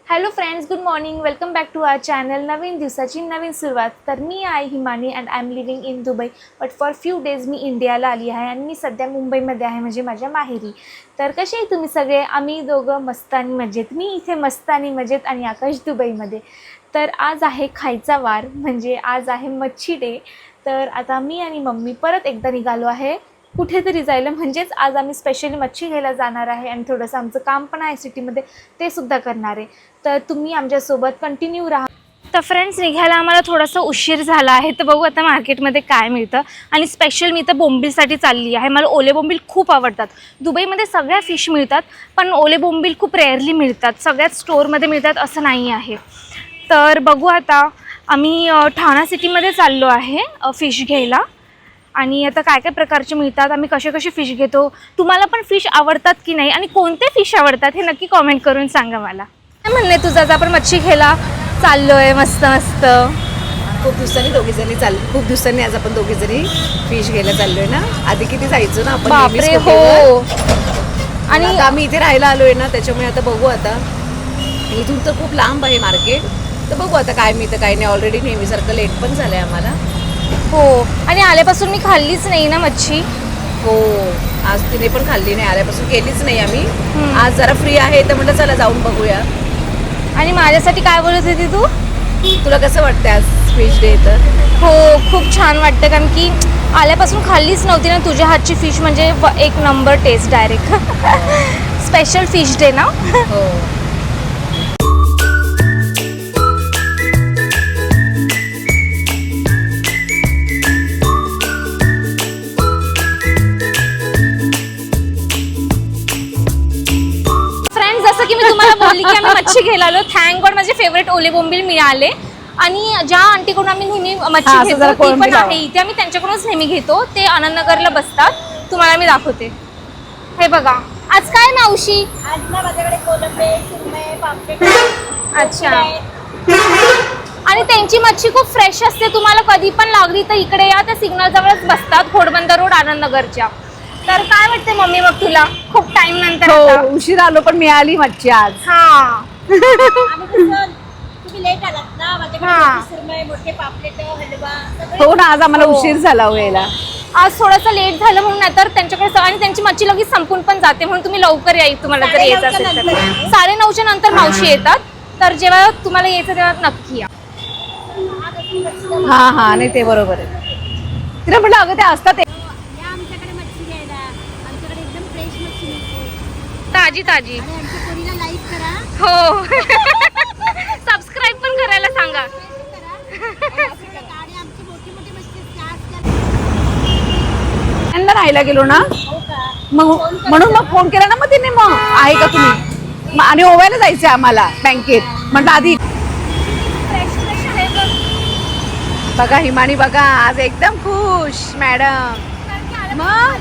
Hello friends, good morning. Welcome back to our channel. नवीन दिवसाची नवीन सुरुवात. तर मी आहे Himani and I am living in Dubai, but for few days मी इंडियाला आली आहे आणि मी सध्या मुंबईमध्ये आहे, म्हणजे माझ्या माहेरी. तर कसे आहे तुम्ही सगळे? आम्ही दोघं मस्त आणि मजेत. मी इथे मस्त आणि मजेत आणि आकाश दुबईमध्ये. तर आज आहे खायचा वार, म्हणजे आज आहे मच्छी डे. तर आता मी आणि मम्मी परत एकदा निघालो आहे कुठेतरी जायला, म्हणजेच आज आम्ही स्पेशली मच्छी घ्यायला जाणार आहे आणि थोडंसं आमचं काम पण आहे सिटीमध्ये, ते सुद्धा करणार आहे. तर तुम्ही आमच्यासोबत कंटिन्यू राहा. तर फ्रेंड्स, निघायला आम्हाला थोडासा उशीर झाला आहे, तर बघू आता मार्केटमध्ये काय मिळतं. आणि स्पेशल मी तर बोंबीलसाठी चालली आहे. मला ओले बोंबील खूप आवडतात. दुबईमध्ये सगळ्या फिश मिळतात, पण ओले बोंबील खूप रेअरली मिळतात. सगळ्याच स्टोअरमध्ये मिळतात असं नाही आहे. तर बघू आता, आम्ही ठाणा सिटीमध्ये चाललो आहे फिश घ्यायला. आणि आता काय काय प्रकारचे मिळतात, आम्ही कसे कसे फिश घेतो, तुम्हाला पण फिश आवडतात की नाही आणि कोणते फिश आवडतात हे नक्की कॉमेंट करून सांगा मला. काय म्हणणं आहे तुझं? आज आपण मच्छी घ्यायला चाललो आहे मस्त मस्त. खूप दिवसांनी आज आपण दोघीजणी फिश घ्यायला चाललोय ना. आधी किती जायचो ना आपण. बापरे नेहमीच हो. कुठे. आणि आता आम्ही इथे राहायला आलोय ना, त्याच्यामुळे आता बघू. आता इथून तर खूप लांब आहे मार्केट, तर बघू आता काय मिळतं काय नाही. ऑलरेडी नेहमीसारखं लेट पण झालंय आम्हाला. हो, आणि आल्यापासून मी खाल्लीच नाही ना मच्छी. हो, आज तिने पण खाल्ली नाही, आल्यापासून केलीच नाही आम्ही. आज जरा फ्री आहे तर म्हटलं चला जाऊन बघूया. आणि माझ्यासाठी काय बोलत होती तू? तुला कसं वाटतं आज फिश डे? तर हो, खूप छान वाटतं, कारण की आल्यापासून खाल्लीच नव्हती ना. तुझ्या हातची फिश म्हणजे एक number taste direct. Special fish day ना. हो. जसं की मी तुम्हाला बोलली की आम्ही मच्छी घ्यायला आलो. थँक गॉड माझे फेवरेट ओले बोंबील मिळाले. आणि ज्या आंटीकडून आम्ही नेहमी मच्छी घेतो ती पण आहे इथे. आम्ही त्यांच्याकडूनच नेहमी घेतो. ते आनंदनगरला बसतात. तुम्हाला मी दाखवते. हे बघा, आज काय मावशी? आज ना माझ्याकडे कोलंबे, सुरमई, पापलेट. अच्छा. आणि त्यांची मच्छी खूप फ्रेश असते. तुम्हाला कधी पण लागली तर इकडे या, त्या सिग्नल जवळच बसतात, घोडबंदर रोड, आनंदनगरच्या. तर काय वाटते मम्मी मग तुला? खूप टाइम नंतर आता. उशीर आलो पण मिळाली मच्छी आज. हा. आम्ही कसं, तुम्ही लेट आलात ना. माझ्याकडे हा. मोठी सुरमई, मोठे पापलेट, हलवा सगळे. हो ना, आज आम्हाला हो. उशीर झाला व्हायला. आज थोडंसं लेट झालं म्हणून, नाहीतर त्यांच्याकडे आणि त्यांची मच्छी लगेच संपून पण जाते, म्हणून तुम्ही लवकर या तुम्हाला जर यायचं असेल तर. 9:30च्या नंतर मावशी येतात. तर जेव्हा तुम्हाला यायचं तेव्हा नक्की या. हा हा, नाही ते बरोबर आहे. तिला म्हटलं अगं ते असतात. या आमच्याकडे मच्छी घ्यायला. आमच्याकडे एकदम फ्रेश मच्छी मिळते. ताजी ताजी. आणि आमच्या पोरीला लाईक करा. हो. सबस्क्राईब पण करायला सांगा. आणि आमची मोठी मोठी मच्छी असते. त्यांना राहायला गेलो ना, हो का? मग म्हणून मग फोन केला ना मग तिने, मग आहे का तुम्ही आणि ओवायला जायचंय आम्हाला बँकेत. म्हटलं आधी फ्रेश फ्रेश आहे बघ. बघा हिमानी, बघा आज एकदम खुश मॅडम. मग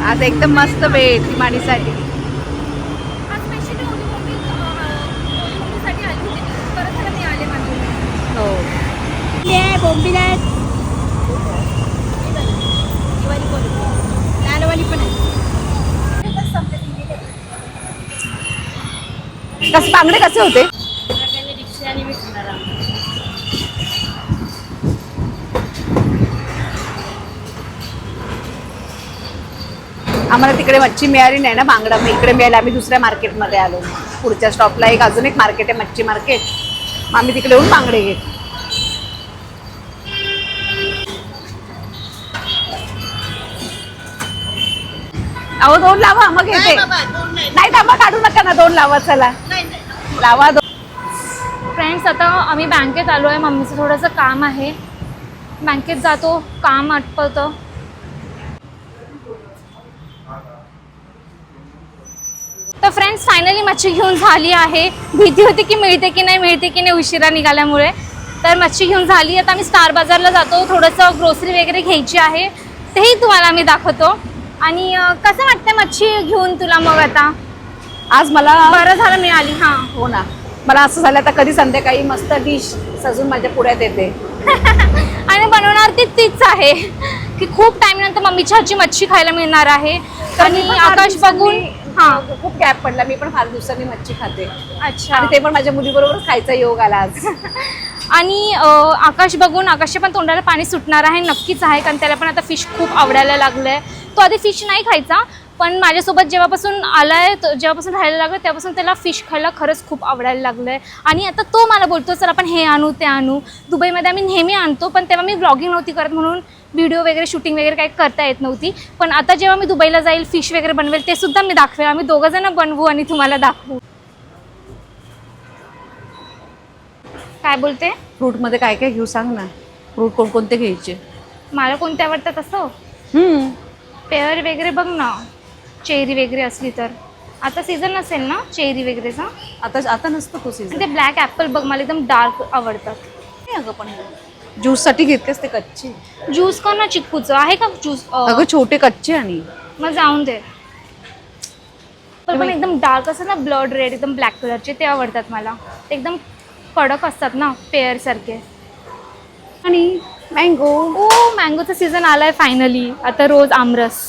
आज एकदम मस्त भेट हिमानीसाठी. हो. बोंबील आहेत. दिवाळी कोलंबी, लालवाली पण आहे. कसे बांगडे कसे होते? रिक्षाने मी खाणार आहोत. आम्हाला तिकडे मच्छी मिळाली नाही ना, बांगडा. मग इकडे मिळाली. आम्ही दुसऱ्या मार्केटमध्ये आलो. पुढच्या स्टॉपला अजून एक मार्केट आहे, मच्छी मार्केट. मग आम्ही तिकडे येऊन बांगडे घेतो. अहो 2 लावा मग येते. नाही थांबा, काढू नका ना, 2 लावा. चला लावा 2. फ्रेंड्स, आता आम्ही बँकेत आलो आहे. मम्मीचं थोडंसं काम आहे, बँकेत जातो, काम आटपतं. तर फ्रेंड्स, फायनली मच्छी घेऊन झाली आहे. भीती होती की मिळते की नाही उशिरा निघाल्यामुळे. तर मच्छी घेऊन झाली. आता आम्ही स्टार बाजारला जातो, थोडंसं ग्रोसरी वगैरे घ्यायची आहे, तेही तुम्हाला आम्ही दाखवतो. आणि कसं वाटतंय मच्छी घेऊन तुला मग आता? आज मला बरं झालं मिळाली. हां. हो ना, मला असं झालं आता कधी संध्याकाळी मस्त डिश सजून माझ्या पुढ्यात येते. आणि बनवणार तीच आहे की खूप टाइम नंतर मम्मीच्या हातची मच्छी खायला मिळणार आहे. आणि आकाश बघून हां. मग खूप गॅप पडला. मी पण फार दिवसांनी मच्छी खाते अच्छा. आणि ते पण माझ्या मुलीबरोबर खायचा योग आला आज. आणि आकाश बघून आकाशच्या पण तोंडाला पाणी सुटणार आहे, नक्कीच आहे, कारण त्याला पण आता फिश खूप आवडायला लागलं आहे. तो आधी फिश नाही खायचा, पण माझ्यासोबत जेव्हापासून आला आहे, जेव्हापासून राहायला लागलं तेव्हापासून त्याला फिश खायला खरंच खूप आवडायला लागलं आहे. आणि आता तो मला बोलतो सर आपण हे आणू ते आणू. दुबईमध्ये आम्ही नेहमी आणतो, पण तेव्हा मी व्लॉगिंग नव्हती करत म्हणून व्हिडिओ वगैरे शूटिंग वगैरे काही करता येत नव्हती. पण आता जेव्हा मी दुबईला जाईल, फिश वगैरे बनवेल, ते सुद्धा मी दाखवेल. आम्ही दोघंजणं बनवू आणि तुम्हाला दाखवू. काय बोलते? फ्रूटमध्ये काय काय घेऊ सांग ना. फ्रूट कोणकोणते घ्यायचे? मला कोणते आवडतात असं? पेअर वगैरे बघ ना, चेरी वगैरे असली तर. आता सीझन नसेल ना चेरी वगैरेचा? आता नसतो तो आणि सीझन. ते ब्लॅक ॲपल बघ, मला एकदम डार्क आवडतात. नाही अगं, पण ज्यूससाठी घेतलेस ते कच्चे. ज्यूस का ना चिक्कूचं आहे का ज्यूस? अगं छोटे कच्चे आणि मग जाऊन दे. पण एकदम डार्क असं ना, ब्लड रेड एकदम ब्लॅक कलरचे ते आवडतात मला. ते एकदम कडक असतात ना, पेअर सारखे. आणि मँगो. ओ मँगोचा सीझन आलाय फायनली. आता रोज आमरस.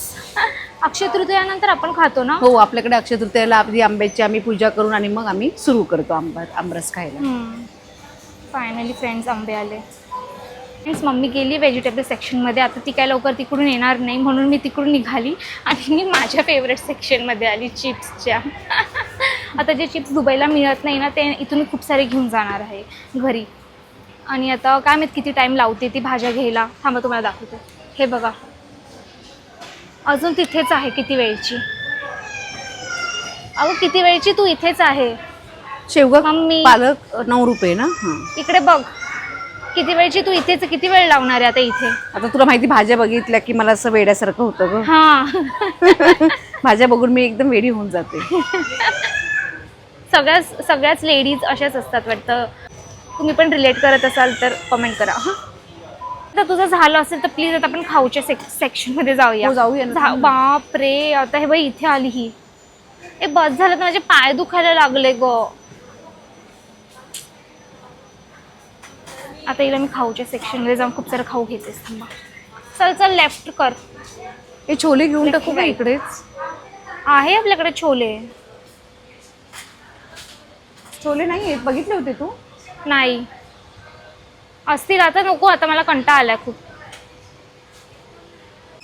अक्षय तृतीयानंतर आपण खातो ना. हो, आपल्याकडे अक्षय तृतीयेला आपली आंब्याची आम्ही पूजा करून आणि मग आम्ही सुरू करतो आमरस खायला. फायनली फ्रेंड्स आंबे आले. फ्रेंड्स मम्मी गेली व्हेजिटेबल सेक्शनमध्ये. आता ती काय लवकर तिकडून येणार नाही, म्हणून मी तिकडून निघाली आणि मी माझ्या फेवरेट सेक्शनमध्ये आली, चिप्सच्या. आता जे चिप्स दुबईला मिळत नाही ना, ते इथून मी खूप सारे घेऊन जाणार आहे घरी. आणि आता काय माहीत किती टाईम लावते ती भाज्या घ्यायला. थांबा तुम्हाला दाखवते. हे बघा, अजून तिथेच आहे किती वेळची. अगं किती वेळची तू इथेच आहे. शेवगा मम्मी. पालक 9 रुपये ना. इकडे बघ, किती वेळची तू इथेच. किती वेळ लावणार आहे आता इथे? आता तुला माहिती, भाज्या बघितल्या की मला असं वेड्यासारखं होतं ग. हां. भाज्या बघून मी एकदम वेडी होऊन जाते. सगळ्याच लेडीज अशाच असतात वाटतं. तुम्ही पण रिलेट करत असाल तर कमेंट करा. आता तुझं झालं असेल तर प्लीज आता आपण खाऊच्या सेक्शनमध्ये जाऊया. हो, जाऊया ना. बाप रे, आता हे बाई इथे आली ही. ए बस झालं तर माझे पाय दुखायला लागले ग. आता हिला मी खाऊच्या सेक्शनमध्ये जाऊन खूप सारं खाऊ घेतेस. थांबा. चल चल लेफ्ट कर. हे छोले घेऊन टाकू का इकडेच? आहे आपल्याकडे छोले. छोले नाही आहेत, बघितले होते तू? नाही असतील. आता नको, आता मला कंटाळा आलाय खूप.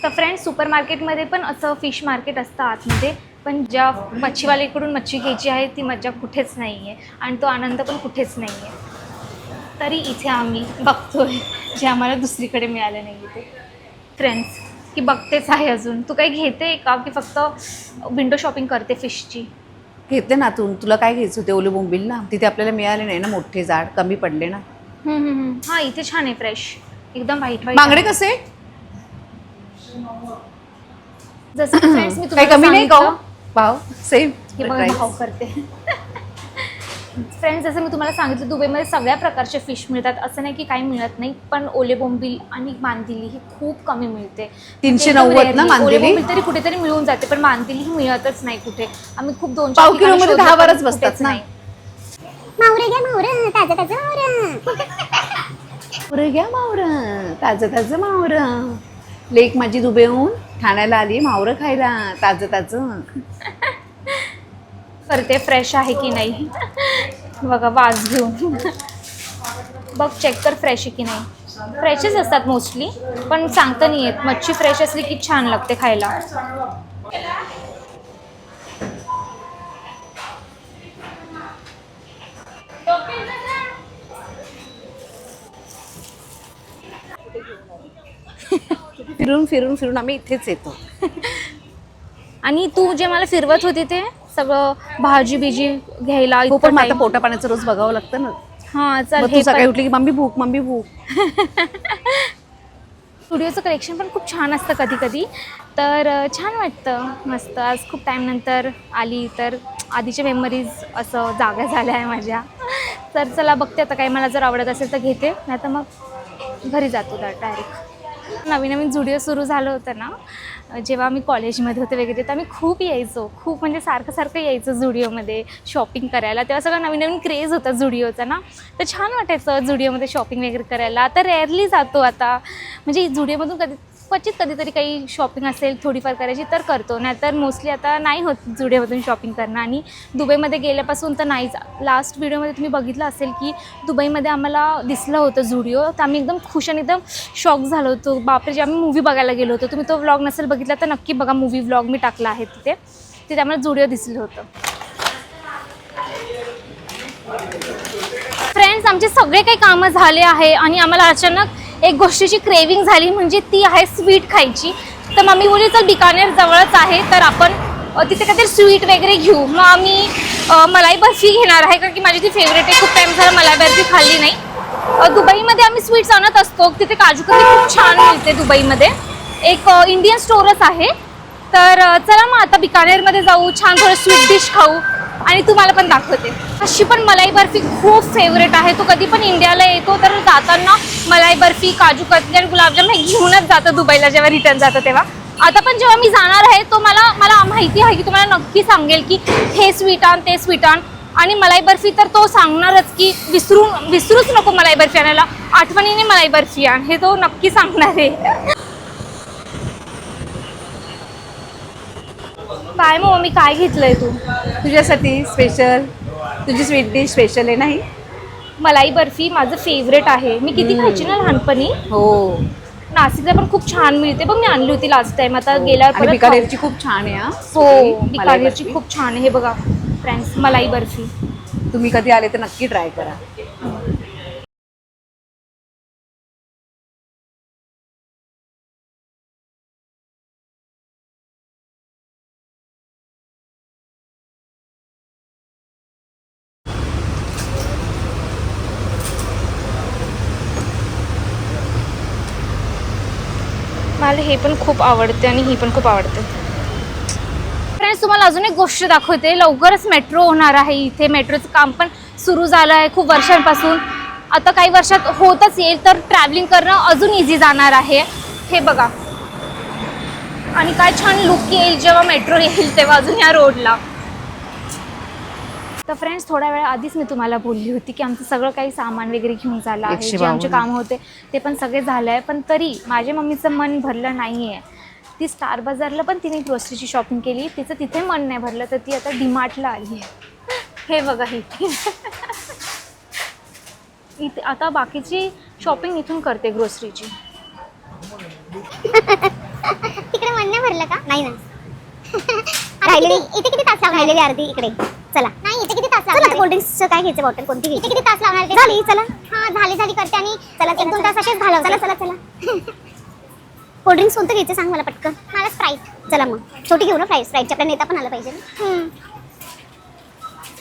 तर फ्रेंड्स सुपर मार्केटमध्ये पण असं फिश मार्केट असतं आतमध्ये, पण ज्या मच्छीवालीकडून मच्छी घ्यायची आहे ती मजा कुठेच नाही आहे आणि तो आनंद पण कुठेच नाही आहे. तरी इथे आम्ही बघतोय जे आम्हाला दुसरीकडे मिळालं नाही ते. फ्रेंड्स की बघतेच आहे अजून. तू काही घेते का की फक्त विंडो शॉपिंग करते फिशची? घेतले ना. तुला काय घ्यायचं होते? ओले बोंबील ना, तिथे आपल्याला मिळाले नाही ना, मोठे जाड कमी पडले ना. हां इथे छान आहे, फ्रेश एकदम व्हाईट व्हाईट. बांगडे कसे? जसं की फ्रेंड्स मी काही तुम्हाला कमी नाही का सांगितलं भाव? सेम. की बघा भाव करते. फ्रेंड्स जसं मी तुम्हाला सांगितलं, दुबईमध्ये सगळ्या प्रकारचे फिश मिळतात. असं नाही की काही मिळत नाही, पण ओले बोंबील आणि मांदिली ही खूप कमी मिळते. 390 ना मांदेली? ओले बोंबील तरी कुठेतरी मिळून जाते, पण मांदिली ही मिळतच नाही कुठे. आम्ही खूप 2-4 पाव किलोमध्ये 10 वरच बसतात ना. मावरे घ्या मावरं, ताजं ताजं मावरं. मावरं घ्या मावरं, ताजं ताजं मावरं. लेक माझी दुबईहून ठाण्याला आली मावरं खायला, ताजं ताजं. करते फ्रेश आहे की नाही. बघा वास घेऊन बघ, चेक कर फ्रेश आहे की नाही. फ्रेशच असतात मोस्टली, पण सांगता नाही येत. मच्छी फ्रेश असली की छान लागते खायला. फिरून फिरून फिरून आम्ही इथेच येतो. आणि तू जे मला फिरवत होती ते सगळं भाजी बिजी घ्यायला हो, इतकं पण मग आता time. पोटा पाण्याचं रोज बघावं लागतं ना. हां चल. मग हे तू सकाळी उठली की मम्मी भूक मम्मी भूक. स्टुडिओचं कलेक्शन पण खूप छान असतं कधी कधी, तर छान वाटतं मस्त. आज खूप टाईमनंतर आली तर आधीच्या मेमरीज असं जागा झाल्या आहे माझ्या. तर चला बघते आता, काही मला जर आवडत असेल तर घेते, नाही तर मग घरी जातो डायरेक्ट. नवीन नवीन जुडिओ सुरू झालं होतं ना, जेव्हा मी कॉलेजमध्ये होते वगैरे, तर आम्ही खूप यायचो. खूप म्हणजे सारखं यायचं जुडिओमध्ये शॉपिंग करायला. तेव्हा सगळं नवीन नवीन क्रेज होता जुडिओचा ना, तर छान वाटायचं जुडिओमध्ये शॉपिंग वगैरे करायला. आता रेअरली जातो आता, म्हणजे जुडिओमधून क्वचित कधीतरी काही शॉपिंग असेल थोडीफार करायची तर करतो, नाहीतर मोस्टली आता नाही होत जुडिओमधून शॉपिंग करणं. आणि दुबईमध्ये गेल्यापासून तर नाहीच. लास्ट व्हिडिओमध्ये तुम्ही बघितलं असेल की दुबईमध्ये आम्हाला दिसलं होतं जुडिओ, तर आम्ही एकदम खुश आणि एकदम शॉक झालो होतो. बापरे, जे आम्ही मूवी बघायला गेलो होतो. तुम्ही तो व्लॉग नसेल बघितला तर नक्की बघा, मूवी व्लॉग मी टाकला आहे तिथे आम्हाला जुडिओ दिसलं होतं. फ्रेंड्स, आमचे सगळे काही कामं झाले आहे आणि आम्हाला अचानक एक गोष्टीची क्रेविंग झाली, म्हणजे ती आहे स्वीट खायची. तर मम्मी बोलली चल बिकानेर जवळच आहे तर आपण तिथे काहीतरी स्वीट वगैरे घेऊ. मग आम्ही मलाई बर्फी घेणार आहे, कारण की माझी ती फेवरेट आहे. खूप टाईम झाला मलाई बर्फी खाल्ली नाही. दुबईमध्ये आम्ही स्वीट्स आणत असतो. तिथे काजू कतली खूप छान मिळते दुबईमध्ये. एक इंडियन स्टोअरच आहे. तर चला मग आता बिकानेरमध्ये जाऊ, छान थोडं स्वीट डिश खाऊ आणि तुम्हाला पण दाखवते. अशी पण मलाई बर्फी खूप फेवरेट आहे. तो कधी पण इंडियाला येतो तर जाताना मलाई बर्फी, काजू कतली आणि गुलाबजाम हे घेऊनच जातं दुबईला जेव्हा रिटर्न जातं तेव्हा. आता पण जेव्हा मी जाणार आहे तो मला माहिती आहे की तुम्हाला नक्की सांगेल की हे स्वीट आण ते स्वीट आण. आणि मलाई बर्फी तर तो सांगणारच की विसरूच नको मलाई बर्फी आणायला, आठवणीने मलाई बर्फी आण, हे तो नक्की सांगणार आहे. काय मग मम्मी काय घेतलंय तू? तुझ्यासाठी स्पेशल, तुझी स्वीट डिश स्पेशल आहे नाही? मलाई बर्फी माझं फेवरेट आहे. मी किती खायची ना लहानपणी. हो, नाशिकला पण खूप छान मिळते, पण मी आणली होती लास्ट टाइम. आता गेल्यावर आणि परत बिकानेरची खूप छान आहे. हो, बिकानेरची खूप छान आहे. हे बघा फ्रेंड्स, मलाई बर्फी. तुम्ही कधी आले तर नक्की ट्राय करा. मला हे पण खूप आवडते आणि ही पण खूप आवडते. फ्रेंड्स, तुम्हाला अजून एक गोष्ट दाखवते. लवकरच मेट्रो होणार आहे इथे. मेट्रोचं काम पण सुरू झालं आहे खूप वर्षांपासून. आता काही वर्षात होतच येईल, तर ट्रॅव्हलिंग करणं अजून इझी जाणार आहे. हे बघा, आणि काय छान लुक येईल जेव्हा मेट्रो येईल तेव्हा अजून या रोडला. तर फ्रेंड्स, थोड्या वेळा आधीच मी तुम्हाला बोलली होती की आमचं सगळं काही सामान वगैरे घेऊन झालं आहे. जे आमचे कामं होते ते पण सगळे झालं आहे. पण तरी माझ्या मम्मीचं मन भरलं नाही आहे. ती स्टार बाजारला पण तिने ग्रोसरीची शॉपिंग केली, तिचं तिथे मन नाही भरलं तर ती आता डीमार्टला आली आहे. हे बघा ही इथे आता बाकीची शॉपिंग इथून करते ग्रोसरीची. तिकडे मन नाही भरलं का? नाही ना. राहिलेली इथे किती तास लागणार? राहिलेली अर्धी इकडे. चला. नाही, इथे किती तास लागणार? चला, कोल्ड्रिंक्सचं काय घ्यायचं बॉटल कोणती घ्यायची? इथे किती तास लागणार? झाली, चला. हां, झाली करते आणि चला 1-2 तास असेच घालव. चला. कोल्ड्रिंक्स कोणतं घ्यायचं सांग मला पटकन. मला स्प्राईट. चला मग छोटी घेऊ ना स्प्राईटची, आपल्या नेता पण आलं पाहिजे ना.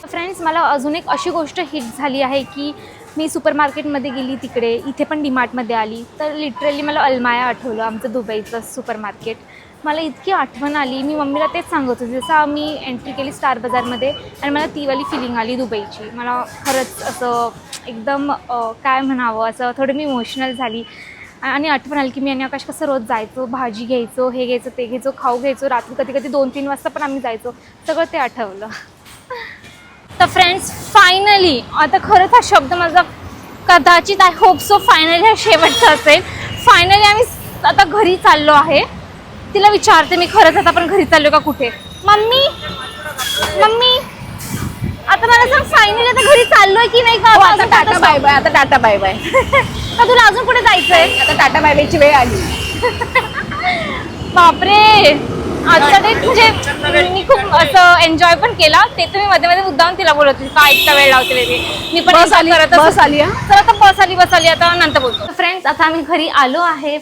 फ्रेंड्स, मला अजून एक अशी गोष्ट हिट झाली आहे की मी सुपर मार्केटमध्ये गेली, तिकडे इथे पण डीमार्टमध्ये आली तर लिटरली मला अलमाया आठवलं, आमचं दुबईचं सुपर मार्केट. मला इतकी आठवण आली. मी मम्मीला तेच सांगत होते. जसं आम्ही एंट्री केली स्टार बाजारमध्ये आणि मला तीवाली फिलिंग आली दुबईची. मला खरंच असं एकदम काय म्हणावं, असं थोडं मी इमोशनल झाली आणि आठवण आली की मी आणि आकाश कसं रोज जायचो, भाजी घ्यायचो, हे घ्यायचो, ते घ्यायचो, खाऊ घ्यायचो, रात्री कधी 2-3 वाजता पण आम्ही जायचो. सगळं ते आठवलं. तर फ्रेंड्स, फायनली आता खरंच हा शब्द माझा कदाचित आय होप सो फायनली हा शेवटचा असेल. फायनली आम्ही आता घरी चाललो आहे. तिला विचारते मी, खरंच आता आपण घरी चाललो का कुठे? मम्मी आता मला सांग, फायनली आता घरी चाललोय की नाही का? आता टाटा बाय बाय. आता टाटा बाय बाय. का तुला अजून कुठे जायचंय? आता टाटा बाय बायची वेळ आली. बापरे, आजचा डे म्हणजे मी खूप असं एन्जॉय पण केला. ते तर मी मध्ये मुद्दाम तिला बोलत होती का इतका वेळ लावते वगैरे. मी पण बस आली. बस आली आता नंतर बोलतो. फ्रेंड्स, आता आम्ही घरी आलो आहे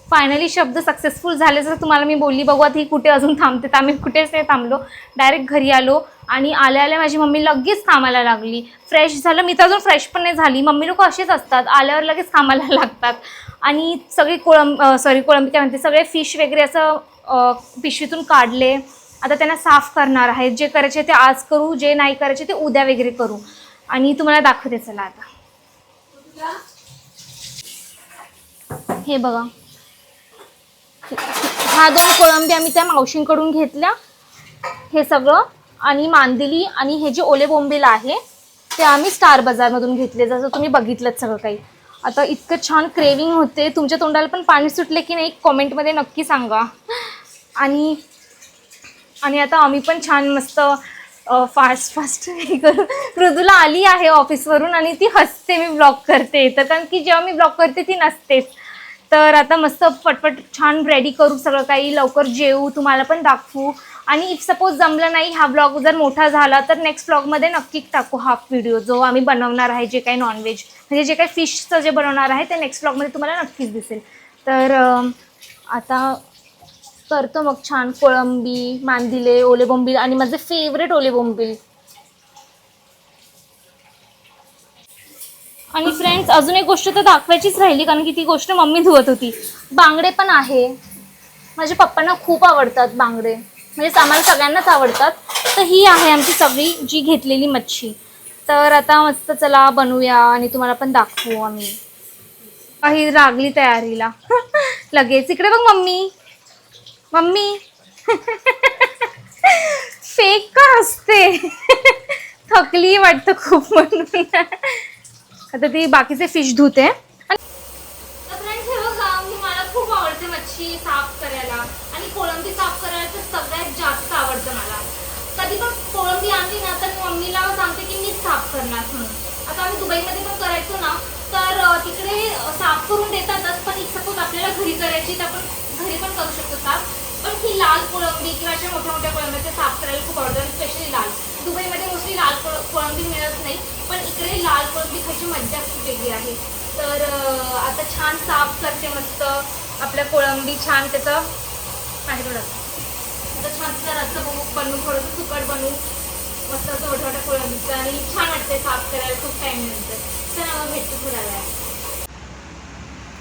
फायनली शब्द सक्सेसफुल झाले. जसं तुम्हाला मी बोलली, बघू आता ही कुठे अजून थांबते, तर आम्ही कुठेच नाही थांबलो. डायरेक्ट घरी आलो आणि आल्या माझी मम्मी लगेच कामाला लागली. फ्रेश झालं, मी तर अजून फ्रेश पण नाही झाली. मम्मी लोक असेच असतात, आल्यावर लगेच कामाला लागतात. आणि सगळी कोळंबी काय म्हणते, सगळे फिश वगैरे असं पिशवीतून काढले. आता त्यांना साफ करणार आहे. जे करायचे ते आज करू, जे नाही करायचे ते उद्या वगैरे करू. आणि तुम्हाला दाखवते चला आता. हे बघा, हा 2 कोळंबी आम्ही त्या मावशींकडून घेतल्या. हे सगळं आणि मांदिली आणि हे जे ओले बोंबील आहे ते आम्ही स्टार बाजारमधून घेतले, जसं तुम्ही बघितलं सगळं काही. आता इतकं छान क्रेविंग होते. तुमच्या तोंडाला पण पाणी सुटले की नाही कॉमेंटमध्ये नक्की सांगा. आणि आता आम्ही पण छान मस्त फास्ट हे करू. मृदुला आली आहे ऑफिसवरून आणि ती हसते मी ब्लॉग करते तर, कारण की जेव्हा मी ब्लॉग करते ती नसतेच. तर आता मस्त पटपट छान रेडी करू सगळं काही, लवकर जेवू, तुम्हाला पण दाखवू. आणि इफ सपोज जमलं नाही हा ब्लॉग जर मोठा झाला तर नेक्स्ट ब्लॉगमध्ये नक्की टाकू हा व्हिडिओ जो आम्ही बनवणार आहे, जे काही नॉनव्हेज म्हणजे जे काही फिशचं जे बनवणार आहे ते नेक्स्ट ब्लॉगमध्ये तुम्हाला नक्कीच दिसेल. तर आता करतो मग छान कोळंबी, मांदिले, ओले बोंबील आणि माझे फेवरेट ओले बोंबील. आणि फ्रेंड्स अजून एक गोष्ट तर दाखवायचीच राहिली, कारण की ती गोष्ट मम्मी धुवत होती. बांगडे पण आहे. माझ्या पप्पांना खूप आवडतात बांगडे, म्हणजे आम्हाला सगळ्यांनाच आवडतात. तर ही आहे आमची सगळी जी घेतलेली मच्छी. तर आता मस्त चला बनवूया आणि तुम्हाला पण दाखवू आम्ही. काही लागली तयारीला लगेच. इकडे बघ मम्मी, मम्मी फेक का असते थकली वाटतं खूप म्हणून. आता ती बाकीचे फिश धुते. फ्रेंड्स हे बघा, मला खूप आवडते मच्छी साफ करायला आणि कोळंबी साफ करायला तर सगळ्यात जास्त आवडतं मला. कधी पण कोळंबी आणली ना तर मम्मीला सांगते की मीच साफ करणार म्हणून. आता आम्ही दुबईमध्ये पण करायचो ना तर तिकडे साफ करून देतातच, पण सपोज आपल्याला घरी करायची तर आपण घरी पण करू शकतो साफ. पण ही लाल कोळंबी किंवा अशा मोठ्या मोठ्या कोळंब्या साफ करायला खूप आवडतं, स्पेशली लाल. दुबईमध्ये मोस्टली लाल कोळंबी मिळत नाही, पण इकडे लाल कोळंबी खायची मज्जा खूप वेगळी आहे. तर आता छान साफ करते मस्त आपल्या कोळंबी, छान त्याचं आहे थोडं आता छान तिचा रस्सा बनवू, थोडंसं सुकट बनवू मस्त असं मोठ्या मोठ्या कोळंबीचं. आणि छान वाटते साफ करायला, खूप टाईम नंतर. चला मग भेटतो थोड्या वेळा.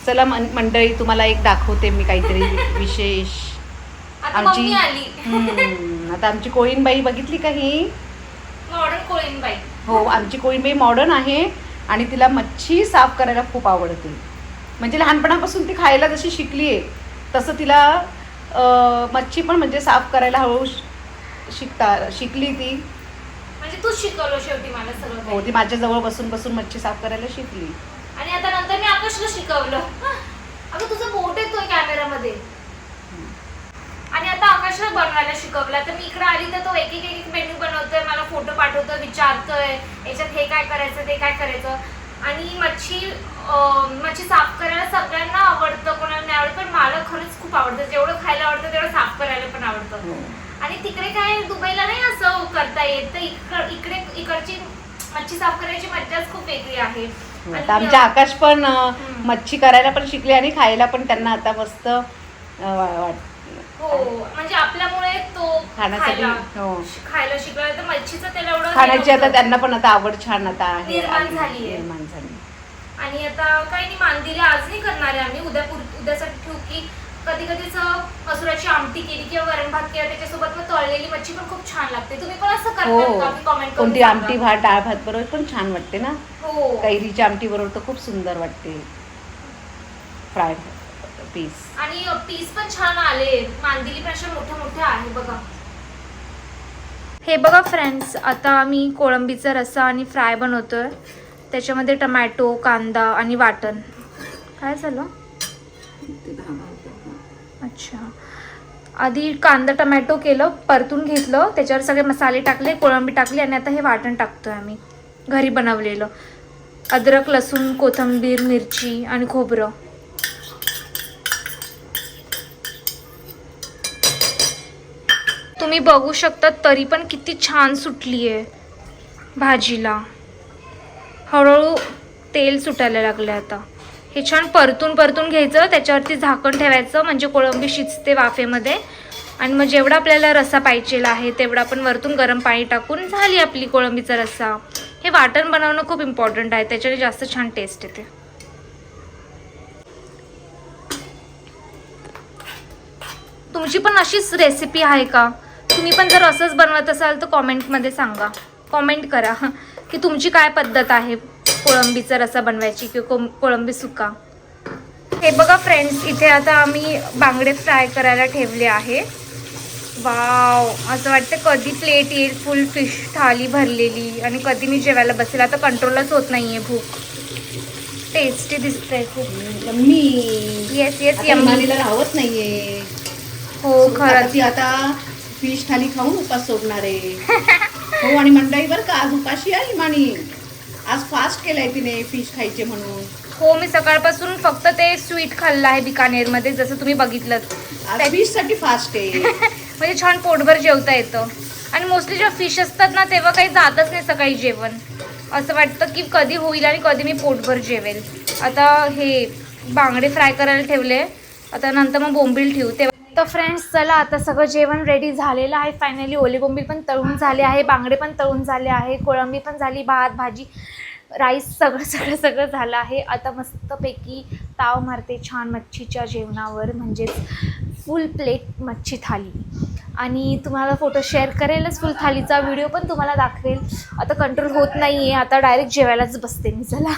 चला मंडळी, तुम्हाला एक दाखवते मी काहीतरी विशेष. मम्मी आली. आता आमची कोळीनबाई बघितली का ही मॉडर्न कोळीनबाई. हो, आमची कोळीनबाई मॉडर्न आहे आणि तिला मच्छी साफ करायला खूप आवडते. म्हणजे लहानपणापासून ती खायला जशी शिकली आहे तसं तिला मच्छी पण म्हणजे साफ करायला हळूहळू शिकली ती. म्हणजे तू शिकवलं शेवटी मला सगळं. हो, ती माझ्या जवळ बसून बसून मच्छी साफ करायला शिकली. आणि आता नंतर मी आकाशला शिकवलं. अगं तुझं बोट येतोय कॅमेरामध्ये. आणि आता आकाशला बनवायला शिकवलं. तर मी इकडे आली तर तो एक एक मेन्यू बनवतोय, मला फोटो पाठवतोय, विचारतोय याच्यात हे काय करायचं ते काय करायचं. आणि मच्छी साफ करायला सगळ्यांना आवडतं, कोणाला नाही आवडत, पण मला खरंच खूप आवडतं. जेवढं खायला आवडतं तेवढं साफ करायला पण आवडतं. आणि तिकडे काय दुबईला नाही असं करता येत, तर इकडची मच्छी साफ करायची मज्जाच खूप वेगळी आहे. आता आमच्या आकाश पण मच्छी करायला पण शिकले आणि खायला पण त्यांना आता मस्त हो, म्हणजे आपल्यामुळे तो खाण्यासाठी खायला शिकला. तर मच्छीचं त्याला एवढं खाण्याची आता त्यांना पण आता आवड छान आता निर्माण झाली. आणि आता काही नाही, मांदिले आज नाही करणार आहे आम्ही, उद्यासाठी ठेवू. की कधी कधीच मसुराची आमटी केली किंवा वरण भात केला त्याच्यासोबत मग तळलेली मच्छी पण खूप छान लागते. तुम्ही पण असं करता का? कमेंट करून कोणती आमटी भात, डाळ भात बरोबर पण छान वाटते ना. हो, कैरीची आमटी बरोबर तर खूप सुंदर वाटते. फ्राय पीस आणि पीस पण छान आले. मांदिली पण अशा मोठ्या मोठ्या आहे बघा. हे बघा फ्रेंड्स, आता मी कोळंबीचा रस्सा आणि फ्राय बनवतोय. त्याच्यामध्ये टमॅटो, कांदा आणि वाटण. काय झालं? अच्छा, आधी कांदा टमॅटो केलं, परतून घेतलं, त्याच्यावर सगळे मसाले टाकले, कोळंबी टाकली आणि आता हे वाटण टाकतोय आम्ही घरी बनवलेलं. अद्रक, लसूण, कोथिंबीर, मिरची आणि खोबरं. तुम्ही बघू शकता तरी पण किती छान सुटली आहे भाजीला. हळूहळू तेल सुटायला लागलं. आता हे छान परतून घ्यायचं, त्याच्यावरती झाकण ठेवायचं म्हणजे कोळंबी शिजते वाफेमध्ये. आणि मग जेवढा आपल्याला रस्सा पाहिजेला आहे तेवढा आपण वरतून गरम पाणी टाकून झाली आपली कोळंबीचा रस्सा. हे वाटण बनवणं खूप इम्पॉर्टंट आहे, त्याच्याने जास्त छान टेस्ट येते. तुमची पण अशीच रेसिपी आहे का? तुम्ही पण जर असंच बनवत असाल तर कॉमेंटमध्ये सांगा, कॉमेंट करा की तुमची काय पद्धत आहे कोळंबीचा रस्सा बनवायची किंवा कोळंबी सुका. हे बघा फ्रेंड्स, इथे आता आम्ही बांगडे फ्राय करायला ठेवले आहे. वाव, असं वाटतं कधी प्लेट येईल फुल फिश थाली भरलेली आणि कधी मी जेवायला बसेल. आता कंट्रोलच होत नाही आहे भूक. टेस्टी दिसतंय खूप. यम्मी. येस येस आता यम्मी. इमानीला राहत नाहीये. हो आता खरंच. ती आता फिश थाली खाऊन उपास सोडणार आहे. हो आणि मंडळी बरं का आज उपाशी आहे इमानी. आज फास्ट केलंय तिने फिश खायचे म्हणून. हो मी सकाळपासून फक्त ते स्वीट खाल्लं आहे बिकानेरमध्ये, जसं तुम्ही बघितलं. आज फिश साठी फास्ट आहे. म्हणजे छान पोटभर जेवता येतं. आणि मोस्टली जेव्हा फिश असतात ना तेव्हा काही जातच नाही सकाळी जेवण. असं वाटतं की कधी होईल आणि कधी मी पोटभर जेवेल. आता हे बांगडे फ्राय करायला ठेवले, आता नंतर मग बोंबील ठेवू. तेव्हा तर फ्रेंड्स चला आता सगळं जेवण रेडी झालेलं आहे फायनली. ओले बोंबील पण तळून झाले आहे, बांगडे पण तळून झाले आहे, कोळंबी पण झाली, भात भाजी राईस सगळं झालं आहे. आता मस्तपैकी ताव मारते छान मच्छीच्या जेवणावर, म्हणजेच फुल प्लेट मच्छी थाली. आणि तुम्हाला फोटो शेअर करेलच, फुल थालीचा व्हिडिओ पण तुम्हाला दाखवेल. आता कंट्रोल होत नाही आहे, आता डायरेक्ट जेवायलाच बसते मी. चला